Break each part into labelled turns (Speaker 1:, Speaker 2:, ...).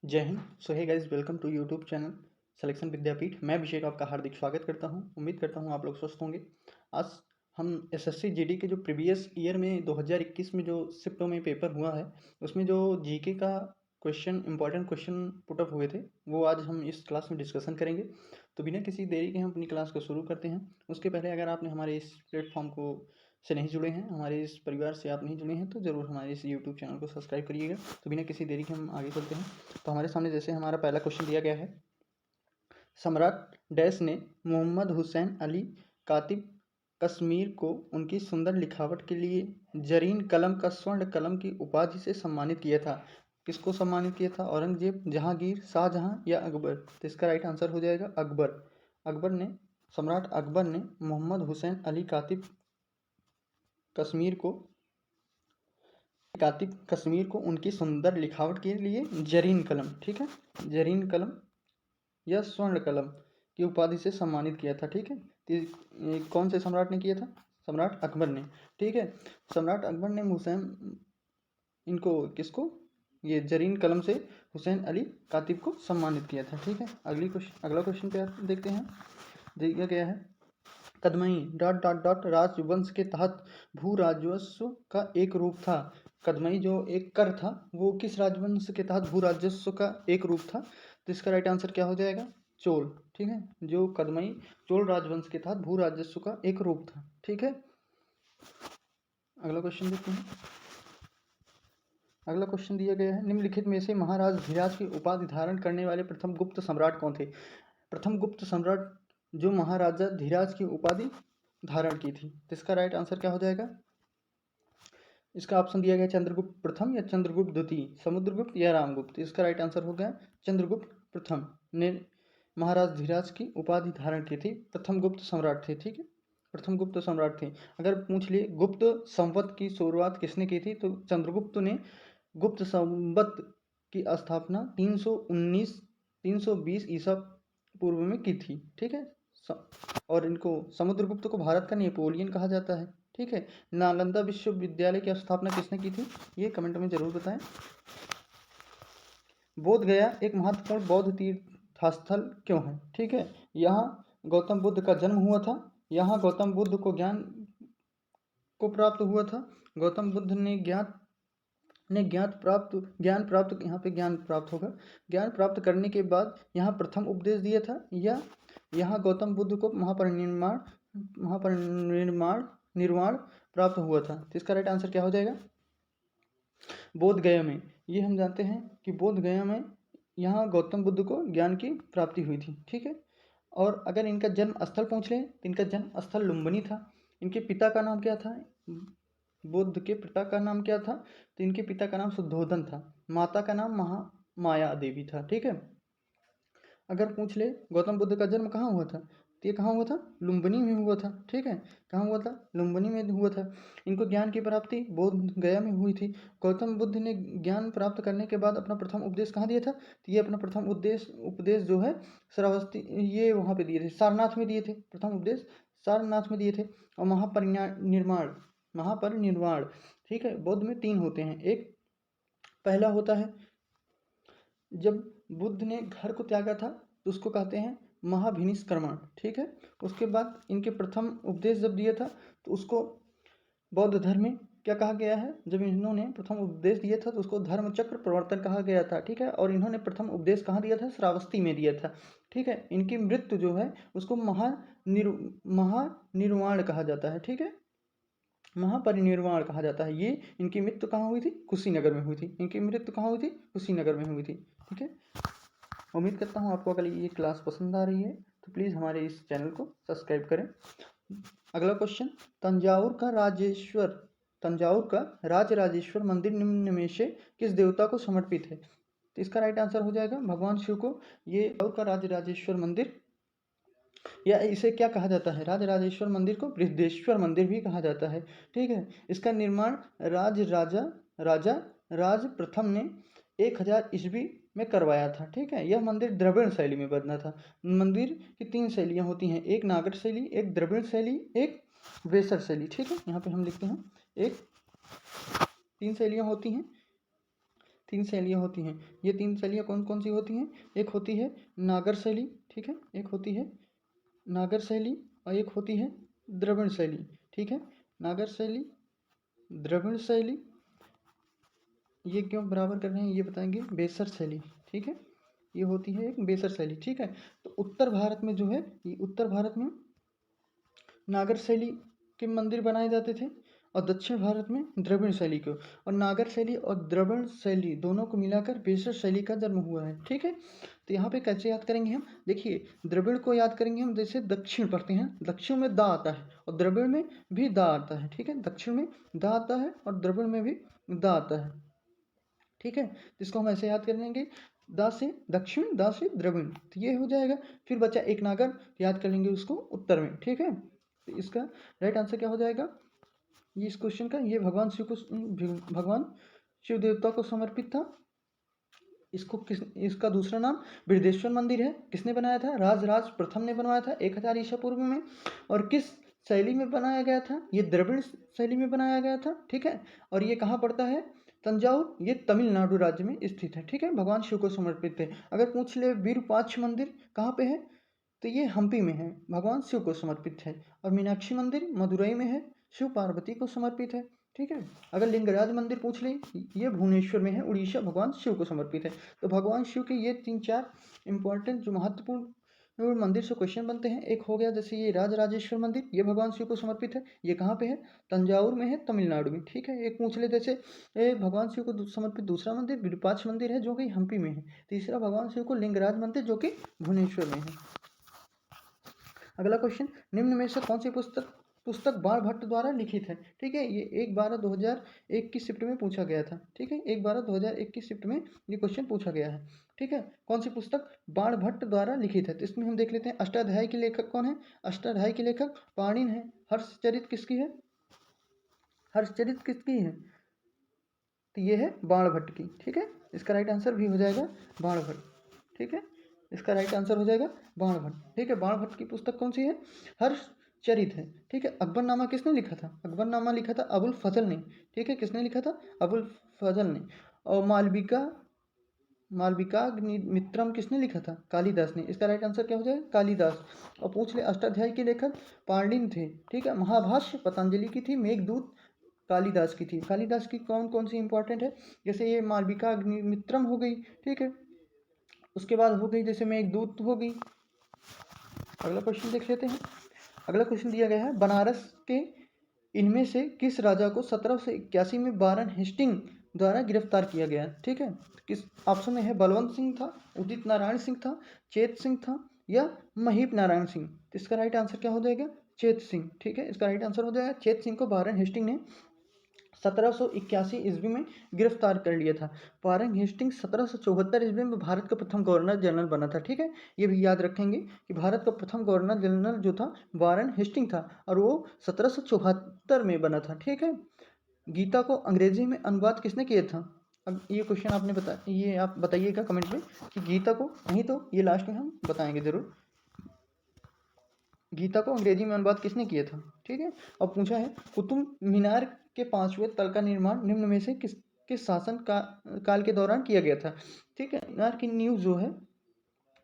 Speaker 1: जय Hind. So hey guys, welcome to YouTube channel selection Vidyapeeth. मैं अभिषेक आपका हार्दिक स्वागत करता हूं। उम्मीद करता हूं आप लोग स्वस्थ होंगे। आज हम एसएससी जीडी के जो प्रीवियस ईयर में 2021 में जो शिफ्टों में पेपर हुआ है, उसमें जो जीके का क्वेश्चन, इंपॉर्टेंट क्वेश्चन पुटअप हुए थे, वो आज हम इस क्लास में डिस्कशन करेंगे। तो बिना किसी देरी के हम अपनी क्लास को शुरू करते हैं। उसके पहले अगर आपने हमारे इस प्लेटफॉर्म को से नहीं जुड़े हैं, हमारे इस परिवार से आप नहीं जुड़े हैं, तो ज़रूर हमारे इस यूट्यूब चैनल को सब्सक्राइब करिएगा। तो बिना किसी देरी के हम आगे चलते हैं। तो हमारे सामने जैसे हमारा पहला क्वेश्चन दिया गया है, सम्राट डैश ने मोहम्मद हुसैन अली कातिब कश्मीर को उनकी सुंदर लिखावट के लिए जरीन कलम का स्वर्ण कलम की उपाधि से सम्मानित किया था। किसको सम्मानित किया था? औरंगजेब, जहांगीर, शाहजहां या अकबर? तो इसका राइट आंसर हो जाएगा अकबर। अकबर ने, सम्राट अकबर ने मोहम्मद हुसैन अली कातिब कश्मीर को उनकी सुंदर लिखावट के लिए जरीन कलम, ठीक है, जरीन कलम या स्वर्ण कलम की उपाधि से सम्मानित किया था। ठीक है, तो कौन से सम्राट ने किया था? सम्राट अकबर ने। ठीक है, सम्राट अकबर ने किसको, ये जरीन कलम से हुसैन अली कातिब को सम्मानित किया था। ठीक है, अगला क्वेश्चन पे देखते हैं। दिया गया है, कदमई डॉट डॉट डॉट राजवंश के तहत भू राजस्व का एक रूप था। कदमई जो एक कर था, वो किस राजवंश के तहत भू राजस्व का एक रूप था? तो इसका राइट आंसर क्या हो जाएगा? चोल। ठीक है, जो कदमई चोल राजवंश के तहत भू राजस्व का एक रूप था। ठीक है, अगला क्वेश्चन देखते हैं। अगला क्वेश्चन दिया गया है, निम्नलिखित में से महाराज धीराज की उपाधि धारण करने वाले प्रथम गुप्त सम्राट कौन थे? प्रथम गुप्त सम्राट जो महाराजा धीराज की उपाधि धारण की थी, तो इसका राइट आंसर क्या हो जाएगा? इसका ऑप्शन दिया गया चंद्रगुप्त प्रथम या चंद्रगुप्त द्वितीय, समुद्रगुप्त या रामगुप्त। इसका राइट आंसर हो गया चंद्रगुप्त प्रथम ने महाराज धीराज की उपाधि धारण की थी, प्रथम गुप्त सम्राट थे। ठीक है, प्रथम गुप्त सम्राट थे। अगर पूछ लिए गुप्त संवत की शुरुआत किसने की थी, तो चंद्रगुप्त ने गुप्त संवत की स्थापना 320 ईसा पूर्व में की थी। ठीक है, और इनको समुद्रगुप्त को भारत का नेपोलियन कहा जाता है। ठीक है, नालंदा विश्वविद्यालय की स्थापना किसने की थी, ये कमेंट में जरूर बताएं। बोध गया एक महत्वपूर्ण बौद्ध तीर्थस्थल क्यों है? ठीक है, यहाँ गौतम बुद्ध का जन्म हुआ था, यहाँ गौतम बुद्ध को ज्ञान प्राप्त हुआ था। गौतम बुद्ध ने ज्ञान प्राप्त यहाँ पे ज्ञान प्राप्त होगा। ज्ञान प्राप्त करने के बाद यहाँ प्रथम उपदेश दिया था, या यहाँ गौतम बुद्ध को निर्वाण प्राप्त हुआ था। तो इसका राइट आंसर क्या हो जाएगा? बोध गया में। ये हम जानते हैं कि बोध गया में यहाँ गौतम बुद्ध को ज्ञान की प्राप्ति हुई थी। ठीक है, और अगर इनका जन्म स्थल पूछ लें, तो इनका जन्म स्थल लुम्बिनी था। इनके पिता का नाम क्या था? बुद्ध के पिता का नाम क्या था? तो इनके पिता का नाम शुद्धोधन था, माता का नाम महामाया देवी था। ठीक है, अगर पूछ ले गौतम बुद्ध का जन्म कहाँ हुआ था, तो ये कहाँ हुआ था? लुम्बिनी में हुआ था। ठीक है, कहाँ हुआ था? लुम्बिनी में हुआ था। इनको ज्ञान की प्राप्ति बोध गया में हुई थी। गौतम बुद्ध ने ज्ञान प्राप्त करने के बाद अपना प्रथम उपदेश कहाँ दिया था? तो ये अपना प्रथम उपदेश जो है श्रावस्ती, ये वहाँ पे दिए थे, सारनाथ में दिए थे। प्रथम उपदेश सारनाथ में दिए थे। और महापरिनिर्वाण, ठीक है, बौद्ध में 3 होते हैं। एक पहला होता है जब बुद्ध ने घर को त्यागा था, तो उसको कहते हैं महाभिनिष्क्रमण। ठीक है, उसके बाद इनके प्रथम उपदेश जब दिया था, तो उसको बौद्ध धर्म में क्या कहा गया है? जब इन्होंने प्रथम उपदेश दिया था, तो उसको धर्म चक्र प्रवर्तन कहा गया था। ठीक है, और इन्होंने प्रथम उपदेश कहाँ दिया था? श्रावस्ती में दिया था। ठीक है, इनकी मृत्यु जो है उसको महानिर्वाण कहा जाता है। ठीक है, महापरिनिर्वाण कहा जाता है। ये इनकी मृत्यु कहाँ हुई थी? कुशीनगर में हुई थी। इनकी मृत्यु कहाँ हुई थी? कुशीनगर में हुई थी। ठीक है, उम्मीद करता हूँ आपको अगर ये क्लास पसंद आ रही है, तो प्लीज़ हमारे इस चैनल को सब्सक्राइब करें। अगला क्वेश्चन, तंजावुर का राजराजेश्वर मंदिर निम्न में से किस देवता को समर्पित है? तो इसका राइट आंसर हो जाएगा भगवान शिव को। ये तंजावुर का राजराजेश्वर मंदिर, या इसे क्या कहा जाता है? राजराजेश्वर मंदिर को बृहदेश्वर मंदिर भी कहा जाता है। ठीक है, इसका निर्माण राजा राज प्रथम ने 1000 ईस्वी में करवाया था। ठीक है, यह मंदिर द्रविड़ शैली में बना था। मंदिर की 3 शैलियाँ होती हैं, एक नागर शैली, एक द्रविड़ शैली, एक वेसर शैली। ठीक है, यहाँ पे हम लिखते हैं, एक 3 शैलियाँ होती हैं, 3 शैलियाँ होती हैं। ये 3 शैलियाँ कौन कौन सी होती हैं? एक होती है नागर शैली, ठीक है, एक होती है नागर शैली और एक होती है द्रविड़ शैली, ठीक है। नागर शैली, द्रविड़ शैली, ये क्यों बराबर कर रहे हैं ये बताएंगे, बेसर शैली, ठीक है, ये होती है एक बेसर शैली, ठीक है। तो उत्तर भारत में जो है, ये उत्तर भारत में नागर शैली के मंदिर बनाए जाते थे और दक्षिण भारत में द्रविड़ शैली को, और नागर शैली और द्रविड़ शैली दोनों को मिलाकर बेसर शैली का जन्म हुआ है, ठीक है। तो यहाँ पे कैसे याद करेंगे हम? देखिए, द्रविड़ को याद करेंगे हम जैसे दक्षिण पढ़ते हैं, दक्षिण में दा आता है और द्रविड़ में भी दा आता है, ठीक है। दक्षिण में दा आता है और द्रविड़ में भी दा आता है, ठीक है। तो इसको हम ऐसे याद कर लेंगे, दा से दक्षिण, दा से द्रविड़, तो ये हो जाएगा। फिर बचा एक नागर, याद कर लेंगे उसको उत्तर में, ठीक है। तो इसका राइट आंसर क्या हो जाएगा ये इस क्वेश्चन का? ये भगवान शिव देवता को समर्पित था। इसका दूसरा नाम बृहदेश्वर मंदिर है। किसने बनाया था? राजराज प्रथम ने बनवाया था 1000 ईसा पूर्व में। और किस शैली में बनाया गया था? ये द्रविड़ शैली में बनाया गया था, ठीक है। और ये कहाँ पड़ता है? तंजाउर, ये तमिलनाडु राज्य में स्थित है, ठीक है। भगवान शिव को समर्पित है। अगर पूछ ले विरूपाक्ष मंदिर कहाँ पे है, तो ये हम्पी में है, भगवान शिव को समर्पित है। और मीनाक्षी मंदिर मदुरई में है, शिव पार्वती को समर्पित है, ठीक है। अगर लिंगराज मंदिर पूछ ले, ये भुवनेश्वर में है, उड़ीसा, भगवान शिव को समर्पित है। तो भगवान शिव के ये 3-4 इंपॉर्टेंट जो महत्वपूर्ण मंदिर से क्वेश्चन बनते हैं। एक हो गया जैसे ये राजराजेश्वर मंदिर, ये भगवान शिव को समर्पित है, ये कहाँ पे है? तंजाउर में है, तमिलनाडु में, ठीक है। एक पूछ ले जैसे भगवान शिव को समर्पित दूसरा मंदिर विरूपाक्ष मंदिर है, जो कि हम्पी में है। तीसरा भगवान शिव को लिंगराज मंदिर, जो कि भुवनेश्वर में है। अगला क्वेश्चन, निम्न में से कौन सी पुस्तक बाण भट्ट द्वारा लिखित है, ठीक है। ये 1/12/2001 की शिफ्ट में पूछा गया था, ठीक है। 1/12/2001 की शिफ्ट में ये क्वेश्चन पूछा गया है, ठीक है। कौन सी पुस्तक बाण भट्ट द्वारा लिखित है? तो इसमें हम देख लेते हैं अष्टाध्यायी के लेखक कौन है। अष्टाध्यायी के लेखक पाणिनि है। हर्षचरित किसकी है? हर्षचरित किसकी है? तो ये है बाण भट्ट की, ठीक है। इसका राइट आंसर भी हो जाएगा बाण भट्ट, ठीक है। इसका राइट आंसर हो जाएगा बाण भट्ट, ठीक है। बाण भट्ट की पुस्तक कौन सी है? हर्षचरित है, ठीक है। अकबरनामा किसने लिखा था? अकबरनामा लिखा था अबुल फजल ने, ठीक है। किसने लिखा था? अबुल फजल ने। और मालविकाग्निमित्रम किसने लिखा था? कालिदास ने। इसका राइट आंसर क्या हो जाएगा? कालिदास। और पूछ ले अष्टाध्यायी के लेखक पाणिनि थे, ठीक है। महाभाष्य पतंजलि की थी, मेघदूत कालिदास की थी। कालिदास की कौन कौन सी इंपॉर्टेंट है? जैसे ये मालविका अग्निमित्रम हो गई, ठीक है। उसके बाद हो गई जैसे मेघदूत हो गई। अगला क्वेश्चन देख लेते हैं। अगला क्वेश्चन दिया गया है, बनारस के इनमें से किस राजा को 1781 में वारन हेस्टिंग द्वारा गिरफ्तार किया गया, ठीक है। किस ऑप्शन में है? बलवंत सिंह था, उदित नारायण सिंह था, चेत सिंह था, या महीप नारायण सिंह। तो इसका राइट आंसर क्या हो जाएगा? चेत सिंह, ठीक है। इसका राइट आंसर हो जाएगा चेत सिंह को वारन हेस्टिंग ने 1781 ईस्वी में गिरफ्तार कर लिया था। वारन हेस्टिंग्स 1774 ईस्वी में भारत का प्रथम गवर्नर जनरल बना था, ठीक है। ये भी याद रखेंगे कि भारत का प्रथम गवर्नर जनरल जो था वारन हेस्टिंग था, और वो 1774 में बना था, ठीक है। गीता को अंग्रेजी में अनुवाद किसने किया था? अब ये क्वेश्चन आपने ये आप बताइएगा कमेंट में कि गीता को, नहीं तो ये लास्ट में हम बताएंगे जरूर, गीता को अंग्रेजी में अनुवाद किसने किया था, ठीक है। अब पूछा है कुतुब मीनार के 5वें तल का निर्माण निम्न में से किस शासन काल के दौरान किया गया था, ठीक है। मीनार की नींव जो है,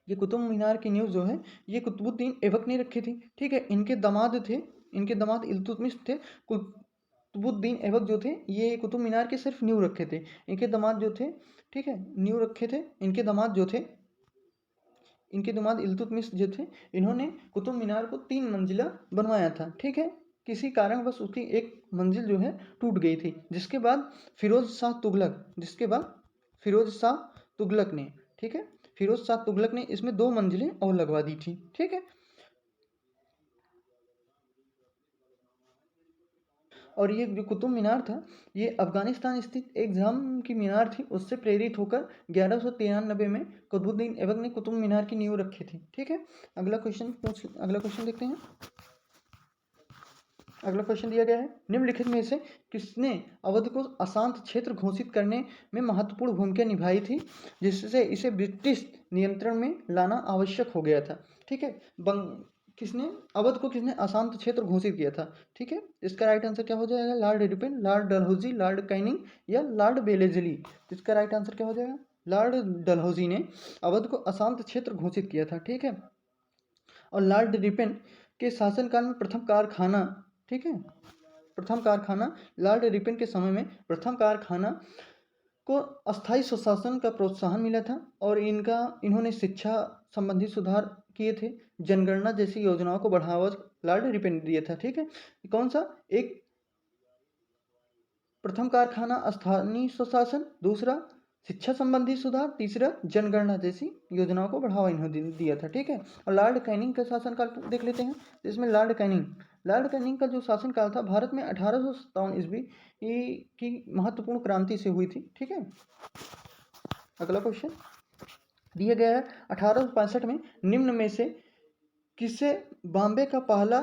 Speaker 1: ये कुतुब मीनार की नींव जो है, ये कुतुबुद्दीन ऐबक ने रखी थी, ठीक है। इनके दामाद इल्तुतमिश थे। कुतुबुद्दीन ऐबक जो थे, ये कुतुब मीनार के सिर्फ नींव रखे थे। इनके दामाद जो थे, ठीक है, नींव रखे थे। इनके दामाद इल्तुतमिश जो थे, इन्होंने कुतुब मीनार को 3 मंजिला बनवाया था, ठीक है। किसी कारण बस उसकी एक मंजिल जो है टूट गई थी, जिसके बाद फिरोज शाह तुगलक ने, ठीक है, फिरोज शाह तुगलक ने इसमें 2 मंजिलें और लगवा दी थी, ठीक है। और ये जो कुतुब मीनार था, ये अफगानिस्तान स्थित एक जाम की मीनार थी, उससे प्रेरित होकर 1193 में कुतुबुद्दीन ऐबक ने कुतुब मीनार की नींव रखी थी, ठीक है। अगला क्वेश्चन देखते हैं। अगला क्वेश्चन दिया गया है, निम्नलिखित में से किसने अवध को अशांत क्षेत्र घोषित करने में महत्वपूर्ण भूमिका निभाई थी, जिससे इसे ब्रिटिश नियंत्रण में लाना आवश्यक हो गया था, ठीक है। किसने अवध को किसने अशांत क्षेत्र घोषित किया था? ठीक है, इसका राइट आंसर क्या हो जाएगा? Lord Ripon, Lord Dalhousie, Lord Canning या लॉर्ड बेलेजली। तो इसका राइट आंसर क्या हो जाएगा? लॉर्ड डलहौजी ने अवध को अशांत क्षेत्र घोषित किया था। ठीक है, और लॉर्ड रिपन के शासनकाल में प्रथम कारखाना, ठीक है, प्रथम कारखाना लॉर्ड रिपन के समय में प्रथम कारखाना को अस्थायी स्वशासन का प्रोत्साहन मिला था और इन्होंने शिक्षा संबंधी सुधार किए थे, जनगणना जैसी योजनाओं को बढ़ावा लॉर्ड रिपन ने दिया था। ठीक है, कौन सा? एक प्रथम कारखाना स्थानीय स्वशासन, दूसरा शिक्षा संबंधी सुधार, तीसरा जनगणना जैसी योजनाओं को बढ़ावा इन्होंने दिया था। ठीक है, और लॉर्ड कैनिंग का शासनकाल देख लेते हैं। इसमें लॉर्ड कैनिंग का जो शासनकाल था भारत में 1857 ईस्वी की महत्वपूर्ण क्रांति से हुई थी। ठीक है, अगला क्वेश्चन दिया गया है 1865 में निम्न में से किसे बॉम्बे का पहला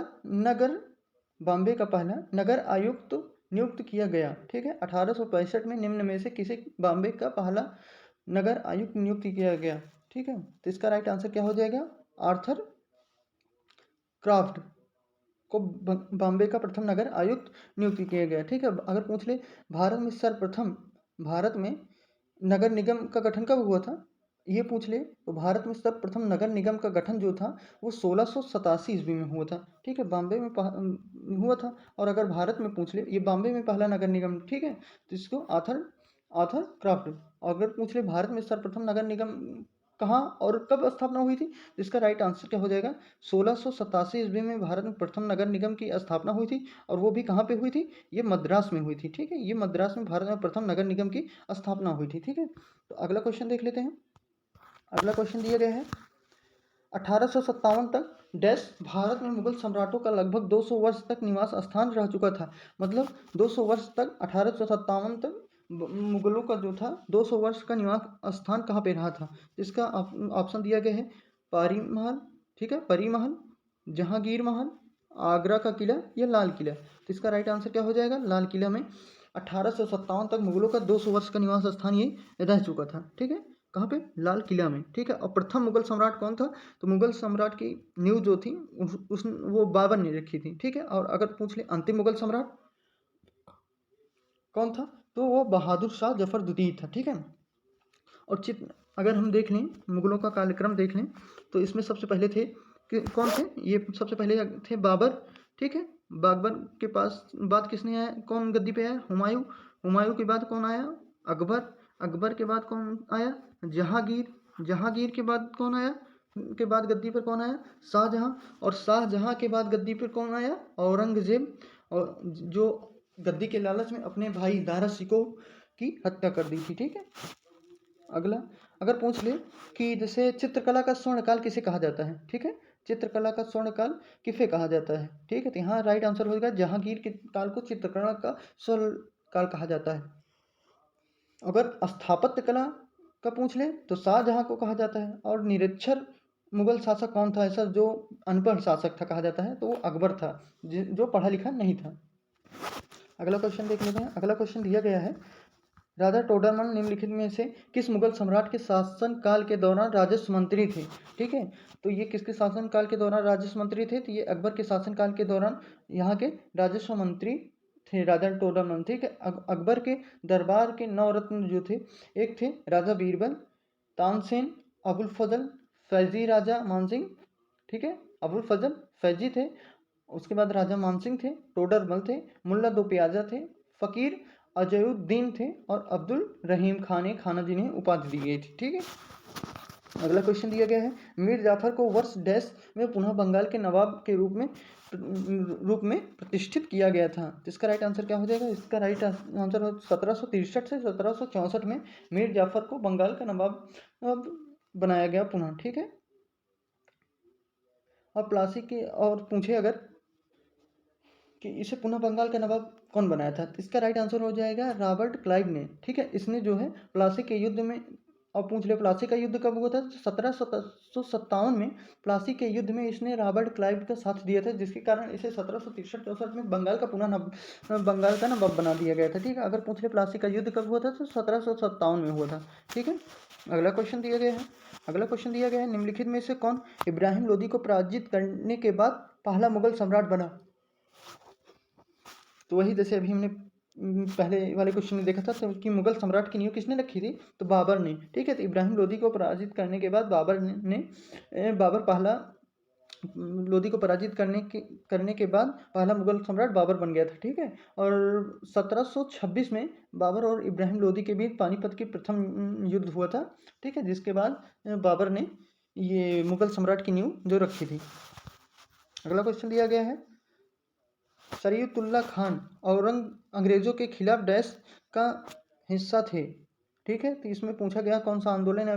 Speaker 1: नगर आयुक्त नियुक्त किया गया? ठीक है, 1865 में निम्न में से किसे बॉम्बे का पहला नगर आयुक्त नियुक्त किया गया? ठीक है, तो इसका राइट आंसर क्या हो जाएगा? आर्थर क्राफ्ट को बॉम्बे का प्रथम नगर आयुक्त नियुक्त किया गया। ठीक है, अगर पूछ ले भारत में नगर निगम का गठन कब हुआ था, ये पूछ ले तो भारत में सर्वप्रथम नगर निगम का गठन जो था वो 1687 ईस्वी में हुआ था। ठीक है, बॉम्बे में हुआ था। और अगर भारत में पूछ ले, ये बॉम्बे में पहला नगर निगम, ठीक है, तो इसको आर्थर क्राफ्ट। अगर पूछ ले भारत में सर्वप्रथम नगर निगम कहाँ और कब स्थापना हुई थी, तो इसका राइट आंसर क्या हो जाएगा? 1687 ईस्वी में भारत में प्रथम नगर निगम की स्थापना हुई थी, और वो भी कहाँ पे हुई थी? ये मद्रास में हुई थी। ठीक है, ये मद्रास में भारत में प्रथम नगर निगम की स्थापना हुई थी। ठीक है, तो अगला क्वेश्चन देख लेते हैं। अगला क्वेश्चन दिया गया है 1857 तक डैश भारत में मुगल सम्राटों का लगभग 200 वर्ष तक निवास स्थान रह चुका था। मतलब 200 वर्ष तक 1857 तक मुगलों का जो था 200 वर्ष का निवास स्थान कहाँ पे रहा था? इसका ऑप्शन दिया गया है परी महल, ठीक है, परी महल, जहांगीर महल, आगरा का किला या लाल किला। तो इसका राइट आंसर क्या हो जाएगा? लाल किला में 1857 तक मुगलों का 200 वर्ष का निवास स्थान ये रह चुका था। ठीक है, कहाँ पे? लाल किला में। ठीक है, और प्रथम मुगल सम्राट कौन था? तो मुगल सम्राट की नींव जो थी वो बाबर ने रखी थी। ठीक है, और अगर पूछ ले अंतिम मुगल सम्राट कौन था, तो वो बहादुर शाह जफर द्वितीय था। ठीक है, और अगर हम देख लें मुगलों का कालक्रम देख लें तो इसमें सबसे पहले थे कौन थे? ये सबसे पहले थे बाबर। ठीक है, बाबर के पास बाद किसने आया, कौन गद्दी पे आया? हुमायूं के बाद कौन आया? अकबर के बाद कौन आया? जहांगीर के बाद कौन आया? के बाद गद्दी पर कौन आया? शाहजहां। और शाहजहां के बाद गद्दी पर कौन आया? औरंगजेब। और जो गद्दी के लालच में अपने भाई दारा शिकोह की हत्या कर दी थी। ठीक है, अगला अगर पूछ ले कि जैसे चित्रकला का स्वर्णकाल किसे कहा जाता है? ठीक है, चित्रकला का स्वर्णकाल किसे कहा जाता है? ठीक है, तो यहाँ राइट आंसर होगा जहांगीर के काल को चित्रकला का स्वर्ण काल कहा जाता है। अगर स्थापत्य कला का पूछ ले तो शाहजहां को कहा जाता है। और निरक्षर मुगल शासक कौन था ऐसा जो अनपढ़ शासक था कहा जाता है? तो वो अकबर था, जो पढ़ा लिखा नहीं था। अगला क्वेश्चन देख लेते हैं। अगला क्वेश्चन दिया गया है राजा टोडरमल निम्नलिखित में से किस मुगल सम्राट के शासन काल के दौरान राजस्व मंत्री थे? ठीक है, तो ये किसके शासन काल के दौरान राजस्व मंत्री थे? तो ये अकबर के शासन काल के दौरान यहाँ के राजस्व मंत्री थे राजा टोडरमल। ठीक है, अकबर के दरबार के नवरत्न जो थे, एक थे राजा बीरबल, तानसेन, अबुल फजल, फैजी राजा मानसिंह। ठीक है, अबुल फजल फैजी थे, उसके बाद राजा मानसिंह थे, टोडरमल थे, मुल्ला दो प्याजा थे, फकीर अजयुद्दीन थे, और अब्दुल रहीम खान खाना जिन्हें उपाधि दी गई थी। ठीक है, अगला क्वेश्चन दिया गया है मीर जाफर को वर्ष डैश में पुनः बंगाल के नवाब के रूप में प्रतिष्ठित किया गया था। इसका राइट आंसर क्या हो जाएगा? इसका राइट आंसर 1763 से 1764 में मीर जाफर को बंगाल का नवाब बनाया गया पुनः। ठीक है, और प्लासी के और पूछे अगर कि इसे पुनः बंगाल का नवाब कौन बनाया था, तो इसका राइट आंसर हो जाएगा रॉबर्ट क्लाइव ने। ठीक है, इसने जो है प्लासी के युद्ध में और पूछ ले प्लासी का युद्ध कब हुआ था? 1757 में प्लासी के युद्ध में इसने रॉबर्ट क्लाइव का साथ दिया था, जिसके कारण इसे 1763-64 में बंगाल का नवाब बना दिया गया था। ठीक है, अगर पूछ ले प्लासी का युद्ध कब हुआ था तो 1757 में हुआ था। ठीक है, अगला क्वेश्चन दिया गया है निम्नलिखित में से कौन इब्राहिम लोदी को पराजित करने के बाद पहला मुगल सम्राट बना? तो वही जैसे अभी हमने पहले वाले क्वेश्चन में देखा था तो कि मुगल सम्राट की नींव किसने रखी थी? तो बाबर ने। ठीक है, तो इब्राहिम लोदी को पराजित करने के बाद बाबर पहला लोदी को पराजित करने के बाद पहला मुगल सम्राट बाबर बन गया था। ठीक है, और 1726 में बाबर और इब्राहिम लोदी के बीच पानीपत की प्रथम युद्ध हुआ था। ठीक है, जिसके बाद बाबर ने ये मुगल सम्राट की नींव जो रखी थी। अगला क्वेश्चन दिया गया है शरीयतुल्लाह खान अंग्रेजों के खिलाफ डैश का हिस्सा थे। ठीक है, तो इसमें पूछा गया कौन सा आंदोलन या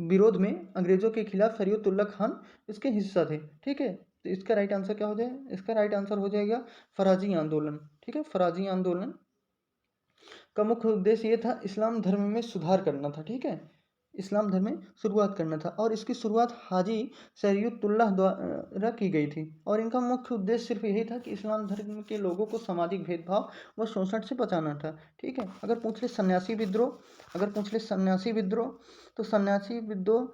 Speaker 1: विरोध में अंग्रेजों के खिलाफ शरीयतुल्लाह खान इसके हिस्सा थे। ठीक है, तो इसका राइट आंसर क्या हो जाएगा? इसका राइट आंसर हो जाएगा फराजी आंदोलन। ठीक है, फराजी आंदोलन का मुख्य उद्देश्य ये था इस्लाम धर्म में सुधार करना था। ठीक है, इस्लाम धर्म में शुरुआत करना था और इसकी शुरुआत हाजी शरीयतुल्लाह द्वारा की गई थी और इनका मुख्य उद्देश्य सिर्फ यही था कि इस्लाम धर्म के लोगों को सामाजिक भेदभाव व शोषण से बचाना था। ठीक है, अगर पूछ ले सन्यासी विद्रोह तो सन्यासी विद्रोह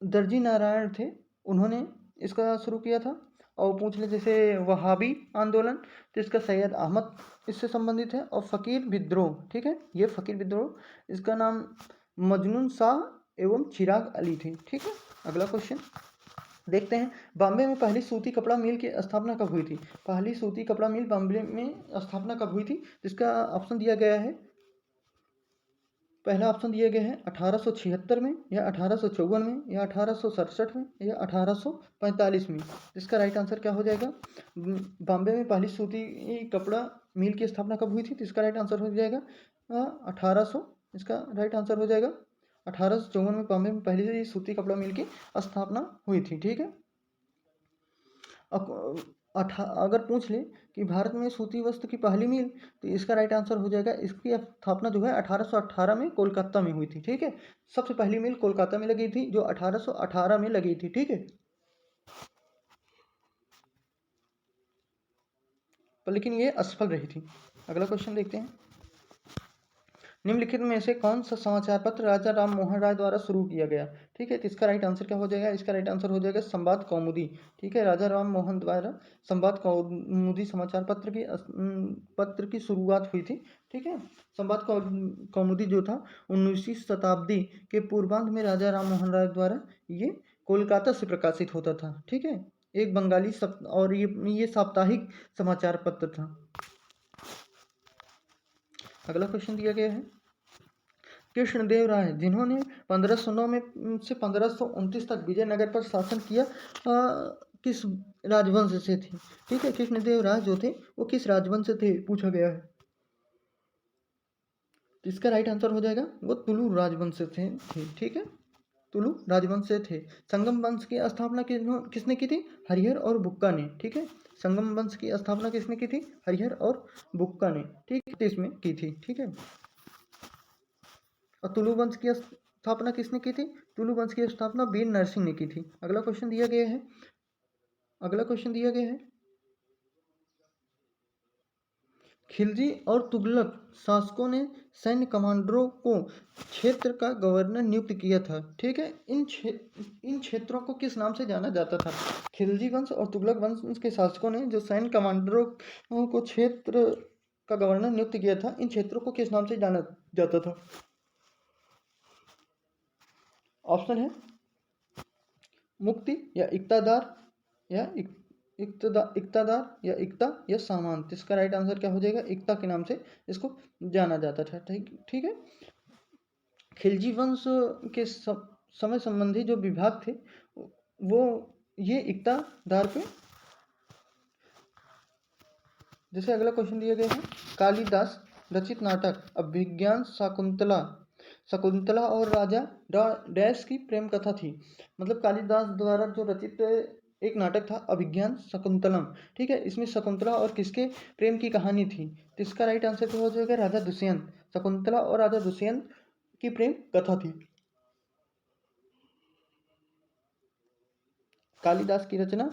Speaker 1: दर्जी नारायण थे, उन्होंने इसका शुरू किया था। और पूछ ले जैसे वहाबी आंदोलन तो इसका सैयद अहमद इससे संबंधित है। और फ़कीर विद्रोह, ठीक है, ये फ़कीर विद्रोह इसका नाम मजनून शाह एवं चिराग अली थे। ठीक है, अगला क्वेश्चन देखते हैं बॉम्बे में पहली सूती कपड़ा मिल की स्थापना कब हुई थी? पहली सूती कपड़ा मिल बॉम्बे में स्थापना कब हुई थी? इसका ऑप्शन दिया गया है, पहला ऑप्शन दिया गया है 1876 में या 1854 में या 1867 में या 1845 में। इसका राइट आंसर क्या हो जाएगा? बॉम्बे में पहली सूती कपड़ा मिल की स्थापना कब हुई थी? तो इसका राइट आंसर हो जाएगा 1800। इसका राइट आंसर हो जाएगा 1854 में बॉम्बे में पहली सूती कपड़ा मिल की स्थापना हुई थी। ठीक है, अगर पूछ ले कि भारत में सूती वस्त्र की पहली मिल तो इसका राइट आंसर हो जाएगा इसकी स्थापना जो है 1818 में कोलकाता में हुई थी। ठीक है, सबसे पहली मिल कोलकाता में लगी थी जो 1818 में लगी थी। ठीक है, पर लेकिन ये असफल रही थी। अगला क्वेश्चन देखते हैं निम्नलिखित में से कौन सा समाचार पत्र राजा राम मोहन राय द्वारा शुरू किया गया? ठीक है, तो इसका राइट आंसर क्या हो जाएगा? इसका राइट आंसर हो जाएगा संवाद कौमुदी। ठीक है, राजा राम मोहन द्वारा संवाद कौमुदी समाचार पत्र की शुरुआत हुई थी। ठीक है, संवाद कौमुदी जो था 19वीं शताब्दी के पूर्वांध में राजा राम मोहन राय द्वारा ये कोलकाता से प्रकाशित होता था। ठीक है, एक बंगाली और ये साप्ताहिक समाचार पत्र था। अगला क्वेश्चन दिया गया है कृष्णदेव राय जिन्होंने 1509 में से 1529 तक विजयनगर पर शासन किया किस राजवंश से थे? ठीक है, कृष्णदेव राय जो थे वो किस राजवंश से थे पूछा गया है। इसका राइट आंसर हो जाएगा वो तुलु राजवंश से थे। ठीक है, तुलु राजवंश से थे। संगम वंश की स्थापना किसने की थी? हरिहर और बुक्का ने। ठीक है, संगम वंश की स्थापना किसने की थी? हरिहर और बुक्का ने। ठीक, इसमें की थी। ठीक है, और तुलु वंश की स्थापना किसने की थी? तुलु वंश की स्थापना वीर नरसिंह ने की थी। अगला क्वेश्चन दिया गया है खिलजी और तुगलक शासकों ने सैन्य कमांडरों को क्षेत्र का गवर्नर नियुक्त किया था। ठीक है, इन क्षेत्रों को किस नाम से जाना जाता था? खिलजी वंश और तुगलक वंश के शासकों ने जो सैन्य कमांडरों को क्षेत्र का गवर्नर नियुक्त किया था, इन क्षेत्रों को किस नाम से जाना जाता था? ऑप्शन है मुक्ति या इक्तादार या इक्तादार या इक्ता या सामंत। इसका राइट आंसर क्या हो जाएगा? इक्ता के नाम से इसको जाना जाता था। ठीक है, खिलजी वंश के समय संबंधी जो विभाग थे वो ये इक्तादार पे। जैसे अगला क्वेश्चन दिया गया है कालिदास रचित नाटक अभिज्ञान शकुंतला और राजा डैश की प्रेम कथा थी। मतलब कालिदास द्वारा जो रचित एक नाटक था अभिज्ञान शकुंतलम। ठीक है, इसमें शकुंतला और किसके प्रेम की कहानी थी? तो इसका राइट आंसर क्या हो जाएगा? राजा दुष्यंत। शकुंतला और राजा दुष्यंत की प्रेम कथा थी? कालिदास की रचना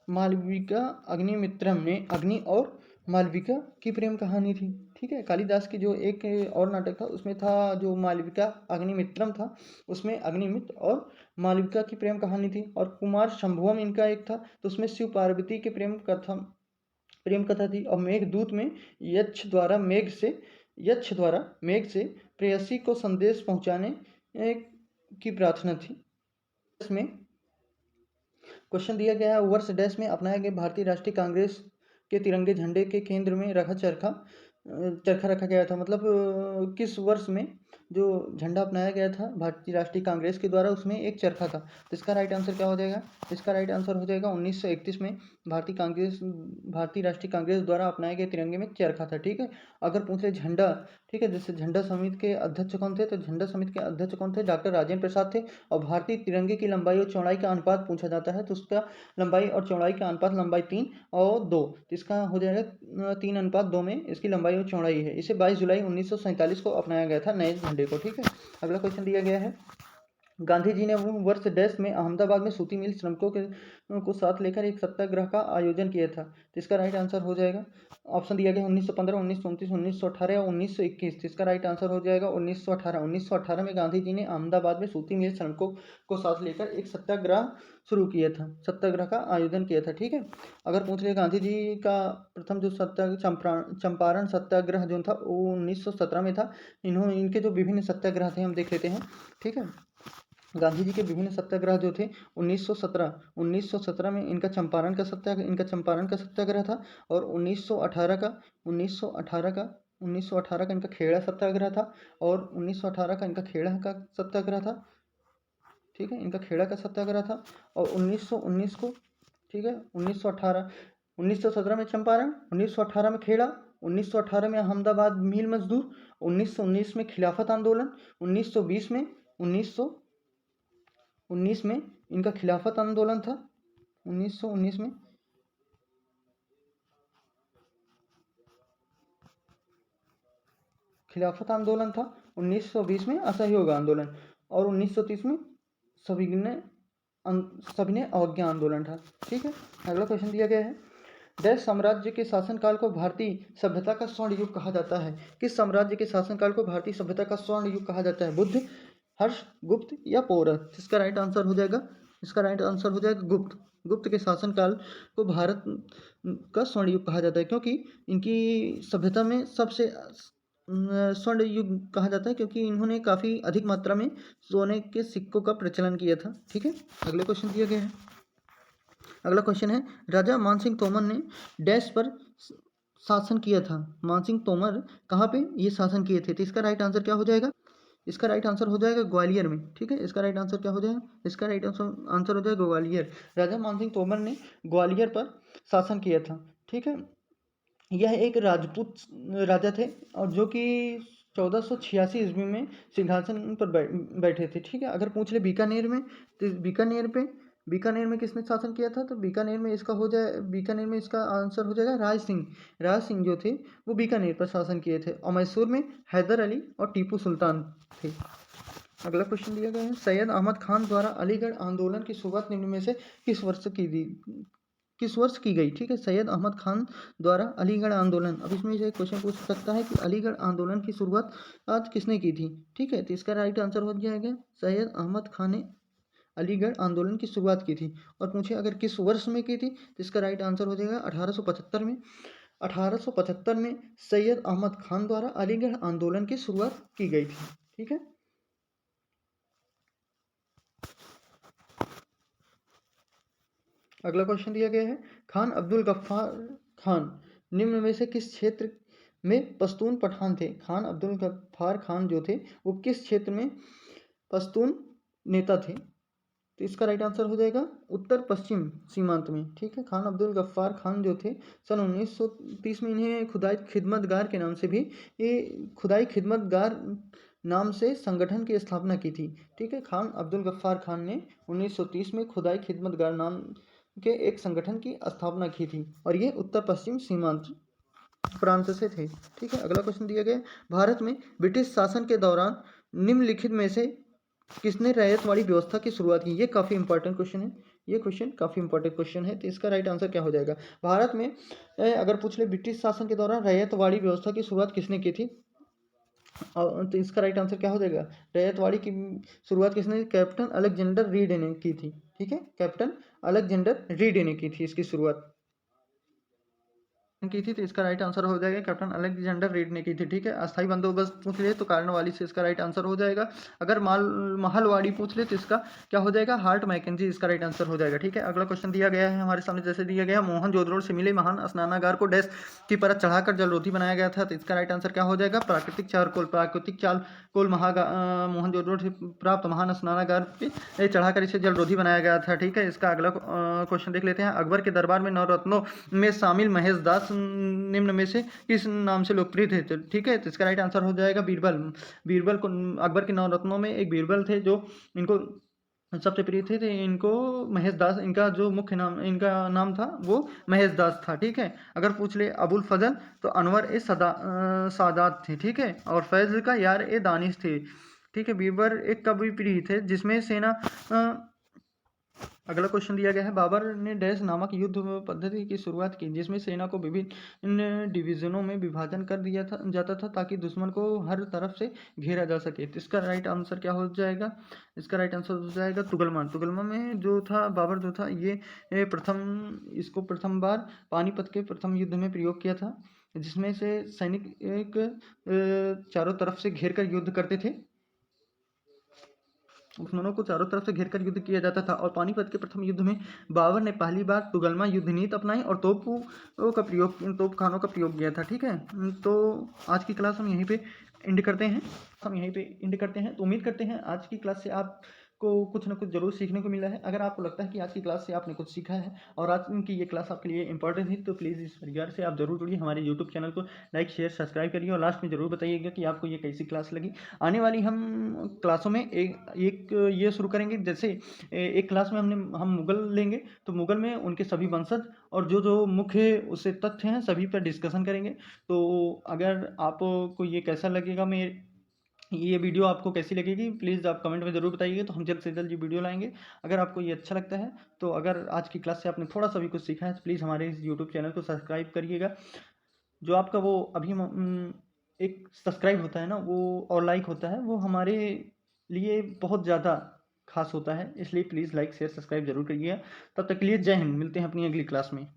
Speaker 1: मालविका अग्निमित्रम में अग्नि और मालविका की प्रेम कहानी थी। ठीक है, कालिदास की जो एक और नाटक था उसमें था जो मालविका अग्निमित्रम था, उसमें अग्निमित्र और मालविका की प्रेम कहानी थी। और कुमार शंभुवम इनका एक था, तो उसमें शिव पार्वती की प्रेम कथा थी। और मेघदूत में यक्ष द्वारा मेघ से प्रेयसी को संदेश पहुंचाने की प्रार्थना थी। इसमें क्वेश्चन दिया गया है, वर्ष डैश में अपनाया गया भारतीय राष्ट्रीय कांग्रेस के तिरंगे झंडे के केंद्र में चरखा रखा गया था। मतलब किस वर्ष में जो झंडा अपनाया गया था भारतीय राष्ट्रीय कांग्रेस के द्वारा, उसमें एक चरखा था। तो इसका राइट आंसर क्या हो जाएगा? इसका राइट आंसर हो जाएगा 1931 में भारतीय राष्ट्रीय कांग्रेस द्वारा अपनाए गए तिरंगे में चरखा था। ठीक है, अगर पूछे झंडा, ठीक है, जैसे झंडा समिति के अध्यक्ष कौन थे, तो झंडा समिति के अध्यक्ष कौन थे? डॉक्टर राजेंद्र प्रसाद थे। और भारतीय तिरंगे की लंबाई और चौड़ाई का अनुपात पूछा जाता है, तो उसका लंबाई और चौड़ाई का अनुपात लंबाई 3 और 2, तो इसका हो जाएगा 3:2 में इसकी लंबाई और चौड़ाई है। इसे 22 जुलाई 1947 को अपनाया गया था नए झंडे को। ठीक है, अगला क्वेश्चन दिया गया है, गांधी जी ने वर्ष डैश में अहमदाबाद में सूती मिल श्रमिकों को साथ लेकर एक सत्याग्रह का आयोजन किया था। तो इसका राइट आंसर हो जाएगा, ऑप्शन दिया गया 1915, 1929, 1918 या 1921। तो इसका राइट आंसर हो जाएगा 1918। 1918 में गांधी जी ने अहमदाबाद में सूती मिल श्रमिकों को साथ लेकर एक सत्याग्रह शुरू किया था, सत्याग्रह का आयोजन किया था। ठीक है, अगर पूछ रहे गांधी जी का प्रथम जो चंपारण सत्याग्रह जो था वो 1917 में था। इनके जो विभिन्न सत्याग्रह थे हम देख लेते हैं। ठीक है, गांधी जी के विभिन्न सत्याग्रह जो थे 1917 में इनका चंपारण का सत्याग्रह था। और 1918 का इनका खेड़ा सत्याग्रह था। और 1918 का इनका खेड़ा का सत्याग्रह था। ठीक है, इनका खेड़ा का सत्याग्रह था। और 1919 को, ठीक है, 1917 में चंपारण, 1918 में खेड़ा, 1918 में अहमदाबाद मिल मजदूर, 1919 में खिलाफत आंदोलन, 1919 में इनका खिलाफत आंदोलन था। 1919 में खिलाफत आंदोलन था। 1920 में असहयोग आंदोलन। और 1930 में सविनय अवज्ञा आंदोलन था। ठीक है, अगला क्वेश्चन दिया गया है, देश साम्राज्य के शासनकाल को भारतीय सभ्यता का स्वर्ण युग कहा जाता है? किस साम्राज्य के शासनकाल को भारतीय सभ्यता का स्वर्ण युग कहा जाता है? बुद्ध, हर्ष, गुप्त या पौरव? इसका राइट आंसर हो जाएगा गुप्त। गुप्त के शासनकाल को भारत का स्वर्ण युग कहा जाता है, क्योंकि इनकी सभ्यता में सबसे स्वर्ण युग कहा जाता है, क्योंकि इन्होंने काफ़ी अधिक मात्रा में सोने के सिक्कों का प्रचलन किया था। ठीक है, अगले क्वेश्चन दिया गया है, अगला क्वेश्चन है, राजा मानसिंह तोमर ने डैश पर शासन किया था? मानसिंह तोमर कहाँ पे ये शासन किए थे? तो इसका राइट आंसर क्या हो जाएगा? इसका राइट आंसर हो जाएगा ग्वालियर में। ठीक है, इसका राइट आंसर क्या हो जाएगा? इसका राइट आंसर हो जाएगा ग्वालियर। राजा मानसिंह तोमर ने ग्वालियर पर शासन किया था। ठीक है, यह एक राजपूत राजा थे और जो कि 1486 ईस्वी में सिंहासन पर बैठे थे। ठीक है, अगर पूछ ले बीकानेर में, तो बीकानेर में किसने शासन किया था? तो बीकानेर में इसका आंसर हो जाएगा राज सिंह जो थे वो बीकानेर पर शासन किए थे। और मैसूर में हैदर अली और टीपू सुल्तान थे। अगला क्वेश्चन दिया गया है, सैयद अहमद खान द्वारा अलीगढ़ आंदोलन की शुरुआत निम्न में से किस वर्ष की गई? ठीक है, सैयद अहमद खान द्वारा अलीगढ़ आंदोलन। अब इसमें से क्वेश्चन पूछ सकता है कि अलीगढ़ आंदोलन की शुरुआत आज किसने की थी? ठीक है, तो इसका राइट आंसर हो जाएगा सैयद अहमद खान ने अलीगढ़ आंदोलन की शुरुआत की थी। और पूछे अगर किस वर्ष में की थी, तो इसका राइट आंसर हो जाएगा 1875 में। 1875 में सैयद अहमद खान द्वारा अलीगढ़ आंदोलन की शुरुआत की गई थी। ठीक है, अगला क्वेश्चन दिया गया है, खान अब्दुल गफ्फार खान निम्न में से किस क्षेत्र में पश्तून पठान थे? खान अब्दुल गफ्फार खान जो थे वो किस क्षेत्र में पश्तून नेता थे? तो इसका राइट आंसर हो जाएगा उत्तर पश्चिम सीमांत में। ठीक है, खान अब्दुल गफ्फार खान जो थे सन 1930 में इन्हें खुदाई खिदमतगार के नाम से भी खुदाई खिदमतगार नाम से संगठन की स्थापना की थी। ठीक है, खान अब्दुल गफ्फार खान ने 1930 में खुदाई खिदमतगार नाम के एक संगठन की स्थापना की थी और ये उत्तर पश्चिम सीमांत प्रांत से थे। ठीक है, अगला क्वेश्चन दिया गया, भारत में ब्रिटिश शासन के दौरान निम्नलिखित में से किसने रैयतवाड़ी व्यवस्था की शुरुआत की? ये काफ़ी इंपॉर्टेंट क्वेश्चन है। ये क्वेश्चन काफ़ी इंपॉर्टेंट क्वेश्चन है, तो इसका राइट आंसर क्या हो जाएगा? भारत में अगर पूछ ले ब्रिटिश शासन के दौरान रैयतवाड़ी व्यवस्था की शुरुआत किसने की थी? तो इसका राइट आंसर क्या हो जाएगा? रैयतवाड़ी की शुरुआत किसने? कैप्टन अलेक्जेंडर रीड ने की थी। ठीक है, कैप्टन अलेक्जेंडर रीड ने की थी इसकी शुरुआत की थी, तो इसका राइट आंसर हो जाएगा कैप्टन अलेक्जेंडर रीड ने की थी। ठीक है, अस्थायी बंदोबस्त पूछ ले तो कारणवाली से इसका राइट आंसर हो जाएगा। अगर महलवाड़ी पूछ ले तो इसका क्या हो जाएगा? हार्ट मैकेंजी इसका राइट आंसर हो जाएगा। ठीक है, अगला क्वेश्चन दिया गया है हमारे सामने, जैसे दिया गया मोहनजोदड़ो से मिले महान स्नानागार को डैश की परत चढ़ाकर जलरोधी बनाया गया था, तो इसका राइट आंसर क्या हो जाएगा? प्राकृतिक चारकोल। प्राकृतिक चारकोल मोहनजोदड़ो से प्राप्त महान स्नानागार पे चढ़ाकर इसे जलरोधी बनाया गया था। ठीक है, इसका अगला क्वेश्चन देख लेते हैं। अकबर के दरबार में नवरत्नों में शामिल महेश दास निम्न में से किस नाम से लोकप्रिय थे? तो ठीक है, तो इसका राइट आंसर हो जाएगा बीरबल। बीरबल को अकबर के नवरत्नों में एक बीरबल थे जो इनको सबसे प्रिय थे, इनको महेश दास, इनका जो मुख्य नाम, इनका नाम था वो महेश दास था। ठीक है, अगर पूछ ले अबुल फजल तो अनवर ए सादात थे। ठीक है, और फैज का यार ए दानिश थे। ठीक है, बीरबल एक कवि प्रिय थे जिसमें सेना अगला क्वेश्चन दिया गया है। बाबर ने डैश नामक युद्ध पद्धति की शुरुआत की जिसमें सेना को विभिन्न डिवीजनों में विभाजन कर दिया जाता था ताकि दुश्मन को हर तरफ से घेरा जा सके। तो इसका राइट आंसर क्या हो जाएगा? इसका राइट आंसर हो जाएगा तुगलमा। तुगलमा में जो था बाबर जो था ये इसको प्रथम बार पानीपत के प्रथम युद्ध में प्रयोग किया था, जिसमें से सैनिक एक चारों तरफ से घेर कर युद्ध करते थे। दुश्मनों को चारों तरफ से घेरकर युद्ध किया जाता था, और पानीपत के प्रथम युद्ध में बाबर ने पहली बार तुगलमा युद्ध नीति अपनाई और तोप खानों का प्रयोग किया था। ठीक है, तो आज की क्लास हम यहीं पे एंड करते हैं। तो उम्मीद करते हैं आज की क्लास से आपको कुछ ना कुछ जरूर सीखने को मिला है। अगर आपको लगता है कि आज की क्लास से आपने कुछ सीखा है और आज की ये क्लास आपके लिए इंपॉर्टेंट है, तो प्लीज़ इस परिवार से आप जरूर जुड़िए। हमारे यूट्यूब चैनल को लाइक शेयर सब्सक्राइब करिए और लास्ट में ज़रूर बताइएगा कि आपको ये कैसी क्लास लगी। आने वाली हम क्लासों में एक ये शुरू करेंगे, जैसे एक क्लास में हम मुगल लेंगे, तो मुगल में उनके सभी वंशज और जो मुख्य उससे तथ्य हैं सभी पर डिस्कशन करेंगे। तो अगर आपको ये कैसा लगेगा, ये वीडियो आपको कैसी लगेगी, प्लीज़ आप कमेंट में ज़रूर बताइए, तो हम जल्द से जल्द ये वीडियो लाएंगे। अगर आपको ये अच्छा लगता है, तो अगर आज की क्लास से आपने थोड़ा सा भी कुछ सीखा है, तो प्लीज़ हमारे इस यूट्यूब चैनल को सब्सक्राइब करिएगा। जो आपका वो अभी एक सब्सक्राइब होता है ना, वो और लाइक होता है, वो हमारे लिए बहुत ज़्यादा खास होता है, इसलिए प्लीज़ लाइक शेयर सब्सक्राइब जरूर करिएगा। तब तक के लिए जय हिंद। मिलते हैं अपनी अगली क्लास में।